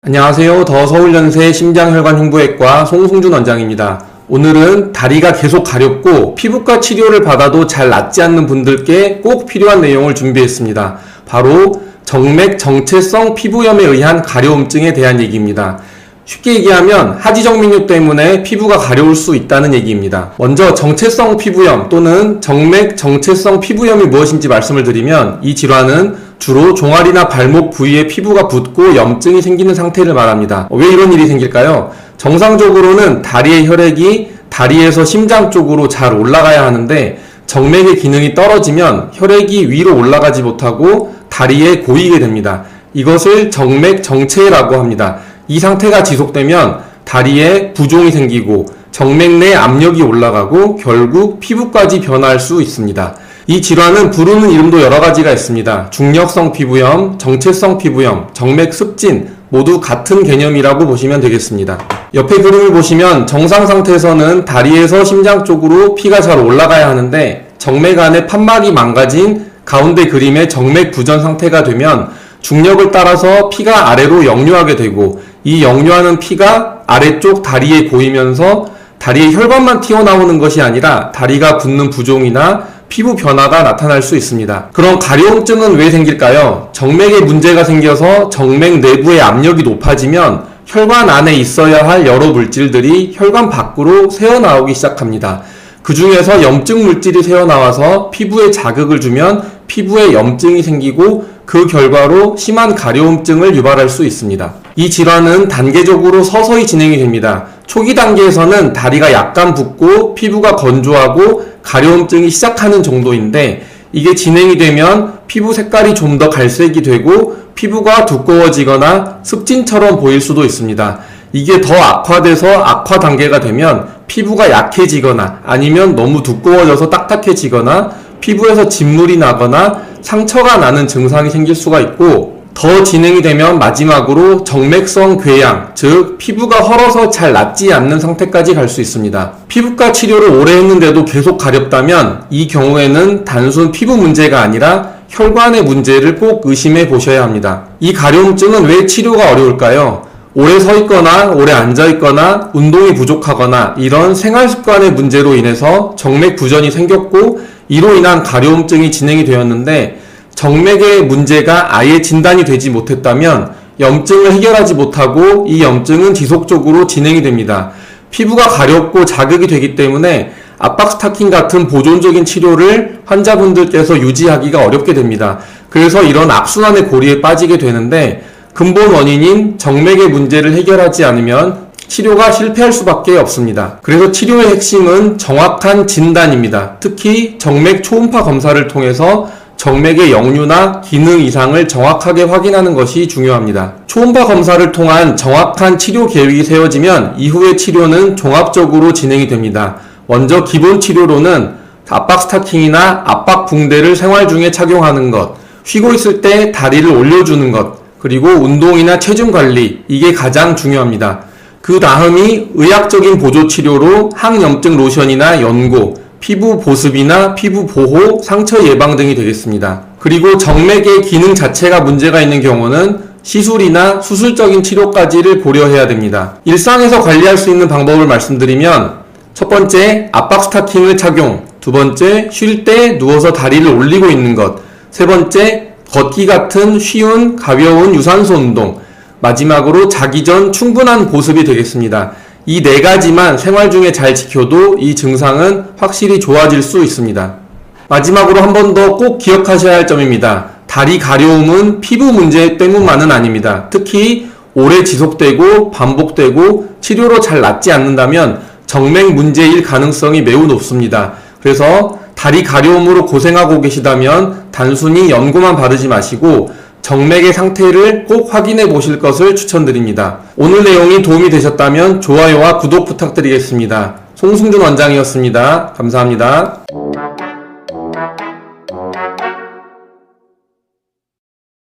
안녕하세요. 더 서울연세 심장혈관흉부외과 송승준 원장입니다. 오늘은 다리가 계속 가렵고 피부과 치료를 받아도 잘 낫지 않는 분들께 꼭 필요한 내용을 준비했습니다. 바로 정맥 정체성 피부염에 의한 가려움증에 대한 얘기입니다. 쉽게 얘기하면 하지정맥류 때문에 피부가 가려울 수 있다는 얘기입니다. 먼저 정체성 피부염 또는 정맥 정체성 피부염이 무엇인지 말씀을 드리면, 이 질환은 주로 종아리나 발목 부위에 피부가 붓고 염증이 생기는 상태를 말합니다. 왜 이런 일이 생길까요? 정상적으로는 다리의 혈액이 다리에서 심장 쪽으로 잘 올라가야 하는데, 정맥의 기능이 떨어지면 혈액이 위로 올라가지 못하고 다리에 고이게 됩니다. 이것을 정맥 정체라고 합니다. 이 상태가 지속되면 다리에 부종이 생기고 정맥 내 압력이 올라가고 결국 피부까지 변할 수 있습니다. 이 질환은 부르는 이름도 여러 가지가 있습니다. 중력성 피부염, 정체성 피부염, 정맥 습진 모두 같은 개념이라고 보시면 되겠습니다. 옆에 그림을 보시면 정상 상태에서는 다리에서 심장 쪽으로 피가 잘 올라가야 하는데, 정맥 안에 판막이 망가진 가운데 그림의 정맥 부전 상태가 되면 중력을 따라서 피가 아래로 역류하게 되고, 이 역류하는 피가 아래쪽 다리에 고이면서 다리의 혈관만 튀어나오는 것이 아니라 다리가 붓는 부종이나 피부 변화가 나타날 수 있습니다. 그럼 가려움증은 왜 생길까요? 정맥에 문제가 생겨서 정맥 내부의 압력이 높아지면 혈관 안에 있어야 할 여러 물질들이 혈관 밖으로 새어나오기 시작합니다. 그 중에서 염증 물질이 새어나와서 피부에 자극을 주면 피부에 염증이 생기고 그 결과로 심한 가려움증을 유발할 수 있습니다. 이 질환은 단계적으로 서서히 진행이 됩니다. 초기 단계에서는 다리가 약간 붓고 피부가 건조하고 가려움증이 시작하는 정도인데, 이게 진행이 되면 피부 색깔이 좀 더 갈색이 되고 피부가 두꺼워지거나 습진처럼 보일 수도 있습니다. 이게 더 악화돼서 악화 단계가 되면 피부가 약해지거나 아니면 너무 두꺼워져서 딱딱해지거나 피부에서 진물이 나거나 상처가 나는 증상이 생길 수가 있고, 더 진행이 되면 마지막으로 정맥성 궤양, 즉 피부가 헐어서 잘 낫지 않는 상태까지 갈 수 있습니다. 피부과 치료를 오래 했는데도 계속 가렵다면 이 경우에는 단순 피부 문제가 아니라 혈관의 문제를 꼭 의심해 보셔야 합니다. 이 가려움증은 왜 치료가 어려울까요? 오래 서 있거나 오래 앉아 있거나 운동이 부족하거나 이런 생활 습관의 문제로 인해서 정맥 부전이 생겼고, 이로 인한 가려움증이 진행이 되었는데, 정맥의 문제가 아예 진단이 되지 못했다면 염증을 해결하지 못하고 이 염증은 지속적으로 진행이 됩니다. 피부가 가렵고 자극이 되기 때문에 압박 스타킹 같은 보존적인 치료를 환자분들께서 유지하기가 어렵게 됩니다. 그래서 이런 악순환의 고리에 빠지게 되는데, 근본 원인인 정맥의 문제를 해결하지 않으면 치료가 실패할 수밖에 없습니다. 그래서 치료의 핵심은 정확한 진단입니다. 특히 정맥 초음파 검사를 통해서 정맥의 역류나 기능 이상을 정확하게 확인하는 것이 중요합니다. 초음파 검사를 통한 정확한 치료 계획이 세워지면 이후의 치료는 종합적으로 진행이 됩니다. 먼저 기본 치료로는 압박 스타킹이나 압박 붕대를 생활 중에 착용하는 것, 쉬고 있을 때 다리를 올려주는 것, 그리고 운동이나 체중 관리, 이게 가장 중요합니다. 그 다음이 의학적인 보조 치료로 항염증 로션이나 연고, 피부 보습이나 피부 보호, 상처 예방 등이 되겠습니다. 그리고 정맥의 기능 자체가 문제가 있는 경우는 시술이나 수술적인 치료까지를 고려해야 됩니다. 일상에서 관리할 수 있는 방법을 말씀드리면, 첫 번째, 압박 스타킹을 착용. 두 번째, 쉴 때 누워서 다리를 올리고 있는 것. 세 번째, 걷기 같은 쉬운 가벼운 유산소 운동. 마지막으로 자기 전 충분한 보습이 되겠습니다. 이 네 가지만 생활 중에 잘 지켜도 이 증상은 확실히 좋아질 수 있습니다. 마지막으로 한 번 더 꼭 기억하셔야 할 점입니다. 다리 가려움은 피부 문제 때문만은 아닙니다. 특히 오래 지속되고 반복되고 치료로 잘 낫지 않는다면 정맥 문제일 가능성이 매우 높습니다. 그래서 다리 가려움으로 고생하고 계시다면 단순히 연고만 바르지 마시고 정맥의 상태를 꼭 확인해 보실 것을 추천드립니다. 오늘 내용이 도움이 되셨다면 좋아요와 구독 부탁드리겠습니다. 송승준 원장이었습니다. 감사합니다.